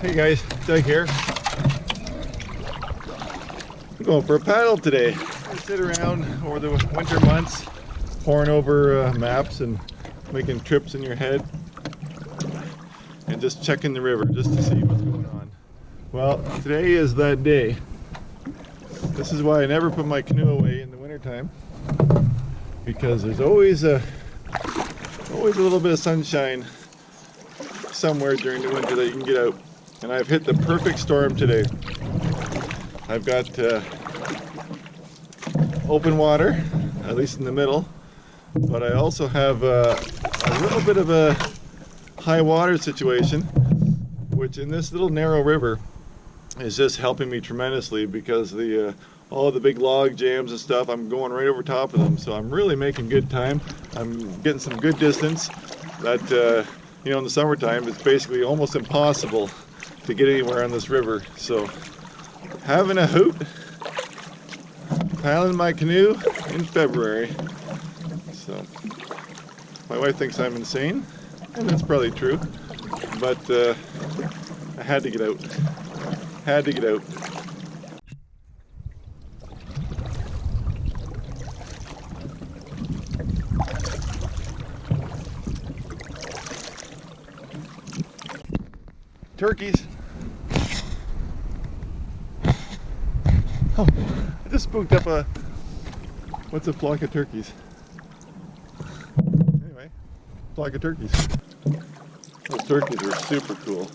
Hey guys, Doug here. I'm going for a paddle today. I sit around over the winter months, poring over maps and making trips in your head, and just checking the river just to see what's going on. Well, today is that day. This is why I never put my canoe away in the wintertime, because there's always a little bit of sunshine somewhere during the winter that you can get out. And I've hit the perfect storm today. I've got open water, at least in the middle, but I also have a little bit of a high water situation, which in this little narrow river is just helping me tremendously, because all the big log jams and stuff, I'm going right over top of them, so I'm really making good time. I'm getting some good distance that in the summertime it's basically almost impossible to get anywhere on this river. So having a hoot, paddling my canoe in February. So my wife thinks I'm insane, and that's probably true, but I had to get out. Had to get out. Turkeys. Oh, I just spooked up what's a flock of turkeys? Anyway, flock of turkeys. Those turkeys were super cool.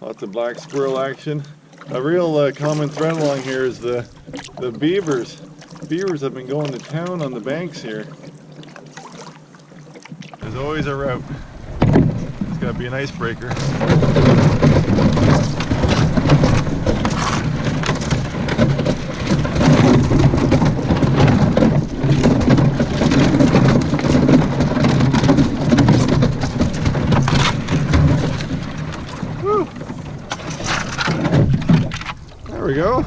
Lots of black squirrel action. A real common thread along here is the beavers. Beavers have been going to town on the banks here. There's always a route. It's got to be an icebreaker. Woo! There we go.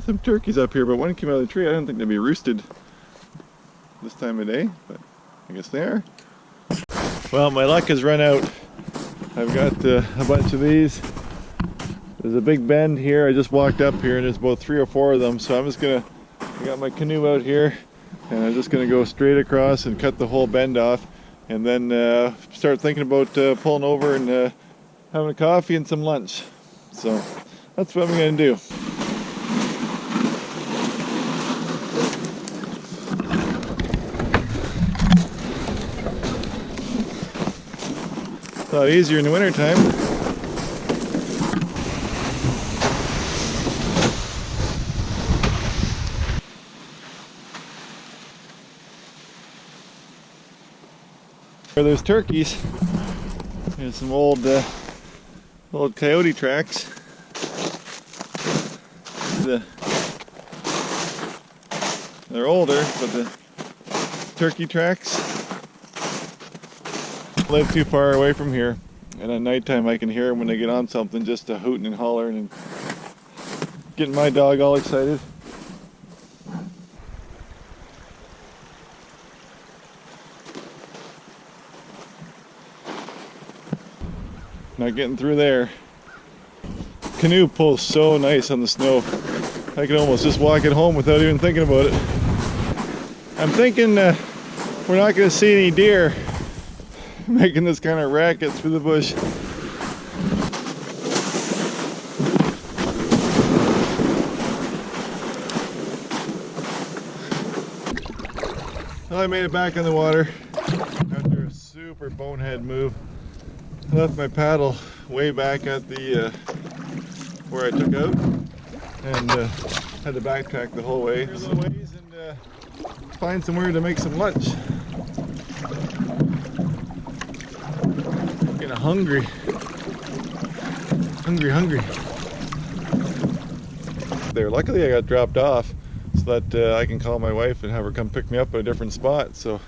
Some turkeys up here, but one came out of the tree. I don't think they'd be roosted this time of day, but I guess they are. Well, my luck has run out. I've got a bunch of these. There's a big bend here. I just walked up here and there's about 3 or 4 of them, so I got my canoe out here and I'm just gonna go straight across and cut the whole bend off, and then start thinking about pulling over and having a coffee and some lunch. So that's what I'm gonna do. A lot easier in the wintertime. There's turkeys. There's some old coyote tracks. They're older, but the turkey tracks. I live too far away from here, and at nighttime I can hear them when they get on something, just hooting and hollering and getting my dog all excited. Not getting through there. Canoe pulls so nice on the snow. I can almost just walk it home without even thinking about it. I'm thinking we're not going to see any deer making this kind of racket through the bush. Well, I made it back on the water after a super bonehead move. I left my paddle way back at the where I took out, and had to backtrack the whole way. Here's a little ways and find somewhere to make some lunch. Getting hungry. Hungry. There, luckily I got dropped off so that I can call my wife and have her come pick me up at a different spot. So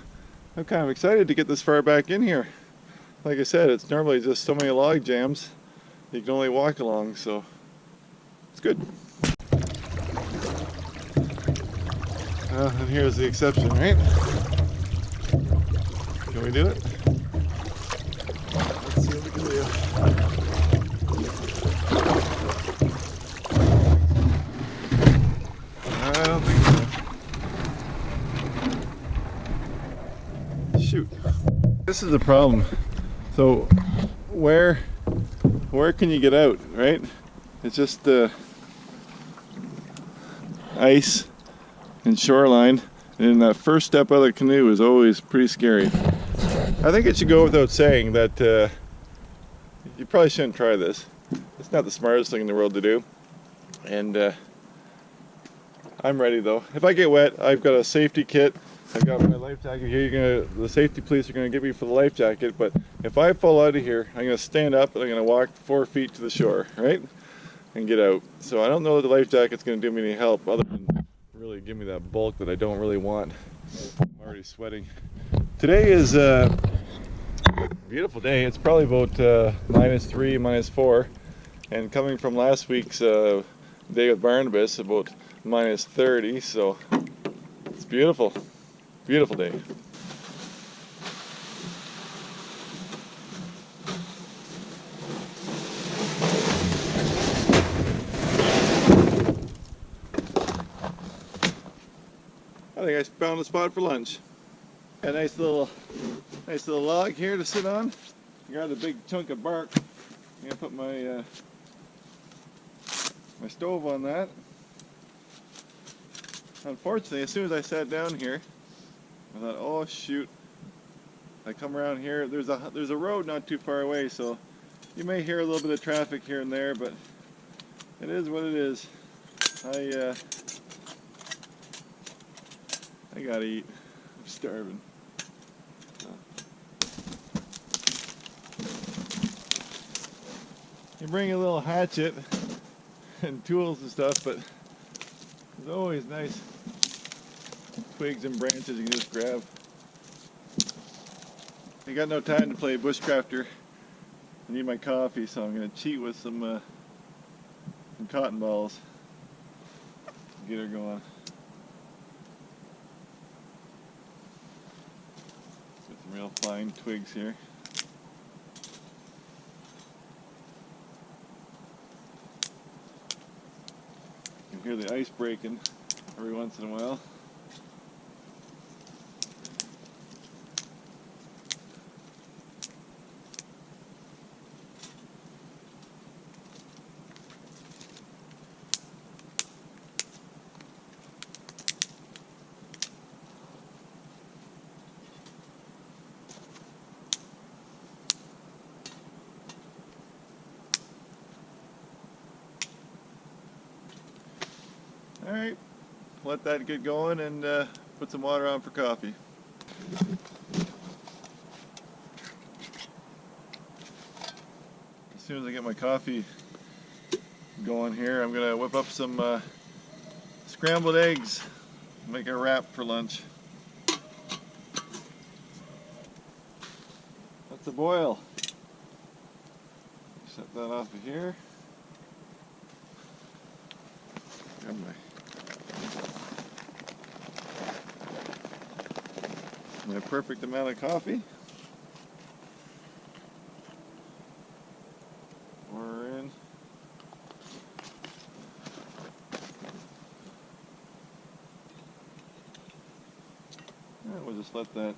I'm kind of excited to get this far back in here. like I said, it's normally just so many log jams you can only walk along, so it's good. And here's the exception, right? Can we do it? Let's see what we can do. I don't think so. Shoot. This is the problem. So where can you get out, right? It's just ice and shoreline, and that first step out of the canoe is always pretty scary. I think it should go without saying that you probably shouldn't try this. It's not the smartest thing in the world to do, and I'm ready though. If I get wet, I've got a safety kit. I've got my life jacket here. The safety police are going to give me for the life jacket, but if I fall out of here, I'm going to stand up and I'm going to walk 4 feet to the shore, right? And get out. So I don't know that the life jacket's going to do me any help other than really give me that bulk that I don't really want. I'm already sweating. Today is a beautiful day. It's probably about -3, -4, and coming from last week's day with Barnabas, about -30, so it's beautiful. Beautiful day. I think I found a spot for lunch. A nice little log here to sit on. I got a big chunk of bark. I'm gonna put my my stove on that. Unfortunately, as soon as I sat down here, I thought, oh shoot! I come around here. There's a road not too far away, so you may hear a little bit of traffic here and there, but it is what it is. I gotta eat. I'm starving. You bring a little hatchet and tools and stuff, but there's always nice twigs and branches you can just grab. I got no time to play bushcrafter. I need my coffee, so I'm gonna cheat with some cotton balls. Get her going. Got some real fine twigs here. You can hear the ice breaking every once in a while. Alright, let that get going and put some water on for coffee. As soon as I get my coffee going here, I'm going to whip up some scrambled eggs, make a wrap for lunch. That's a boil. Set that off of here. Grab my perfect amount of coffee. Pour in. And we'll just let that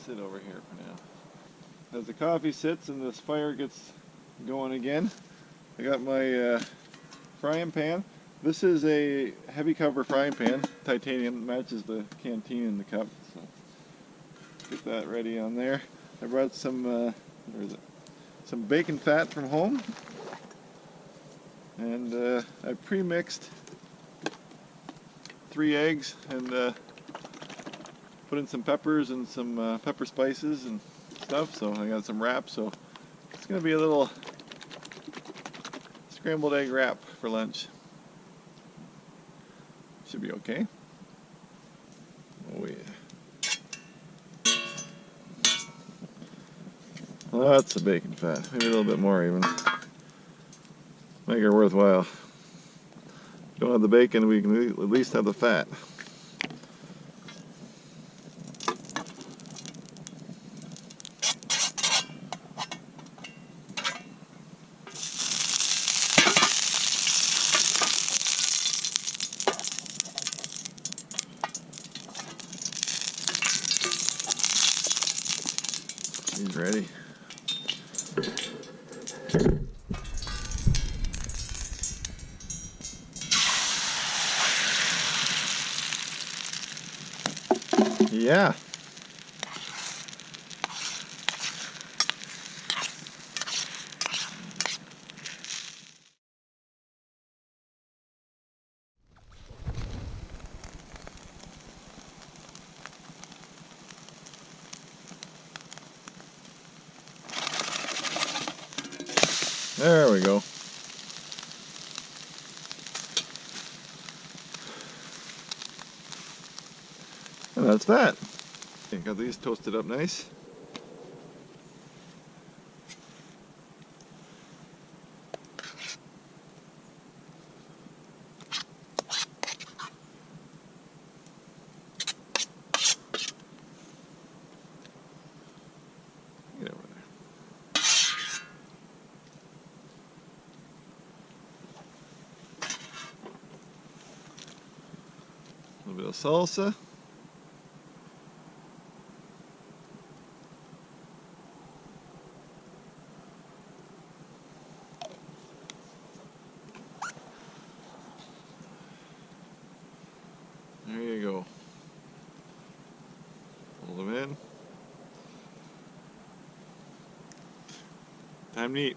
sit over here for now. As the coffee sits and this fire gets going again, I got my frying pan. This is a heavy cover frying pan, titanium, matches the canteen in the cup. So get that ready on there. I brought some, where is it? Some bacon fat from home, and I pre-mixed 3 eggs and put in some peppers and some pepper spices and stuff. So I got some wraps. So it's gonna be a little scrambled egg wrap for lunch. Should be okay. Oh yeah. Lots of bacon fat, maybe a little bit more even. Make it worthwhile. Don't have the bacon, we can at least have the fat. He's ready. Yeah. There we go. And that's that. Okay, got these toasted up nice. Get over there. A little bit of salsa. There you go. Hold them in. Time to eat.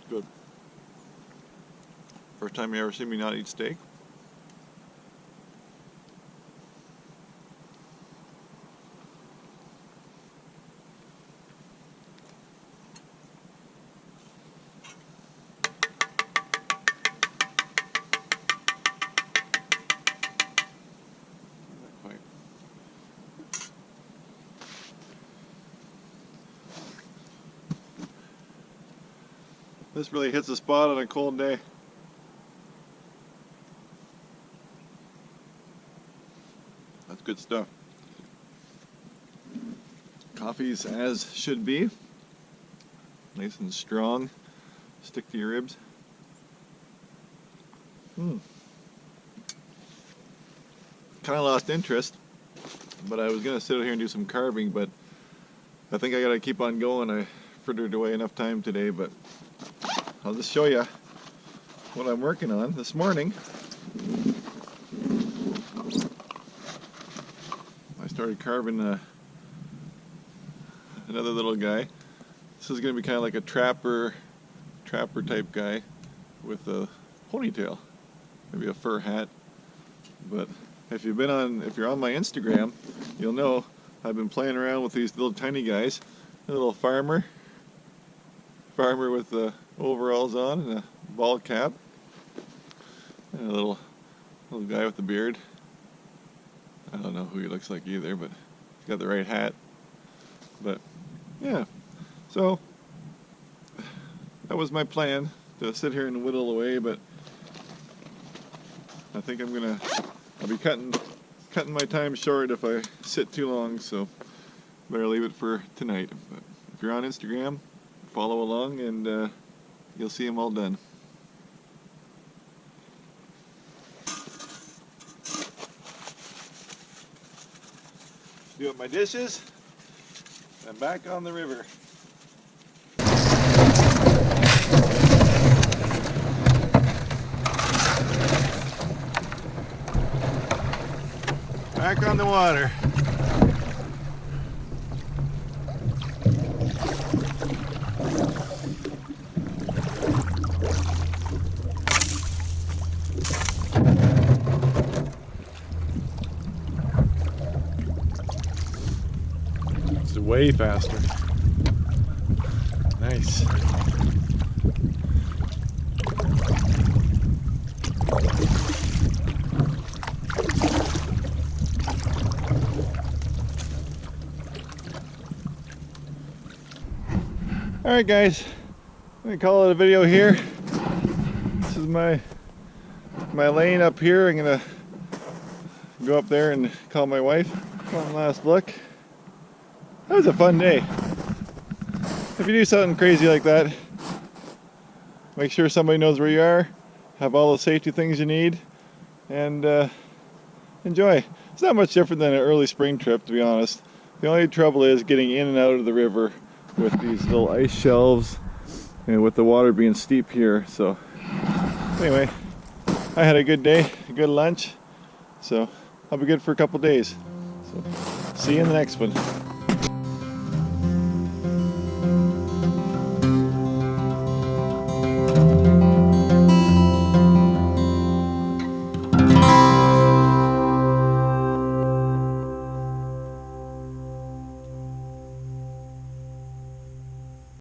Good. First time you ever see me not eat steak? This really hits the spot on a cold day. That's good stuff. Coffee's as should be. Nice and strong. Stick to your ribs. Kind of lost interest, but I was going to sit out here and do some carving, but I think I got to keep on going. I frittered away enough time today, but I'll just show you what I'm working on this morning. I started carving another little guy. This is going to be kind of like a trapper type guy with a ponytail, maybe a fur hat. But if you're on my Instagram, you'll know I've been playing around with these little tiny guys. A little farmer with the overalls on and a ball cap, and a little guy with the beard. I don't know who he looks like either, but he's got the right hat. But yeah, so that was my plan, to sit here and whittle away, but I think I'll be cutting my time short if I sit too long, so better leave it for tonight. But if you're on Instagram, follow along and you'll see them all done. Doing my dishes. I'm back on the river. Back on the water. It's way faster. Nice. Alright guys, I'm gonna call it a video here. This is my lane up here. I'm gonna go up there and call my wife. One last look. That was a fun day. If you do something crazy like that, make sure somebody knows where you are, have all the safety things you need, and enjoy. It's not much different than an early spring trip, to be honest. The only trouble is getting in and out of the river with these little ice shelves and with the water being steep here. So anyway, I had a good day, a good lunch, so I'll be good for a couple days. So see you in the next one.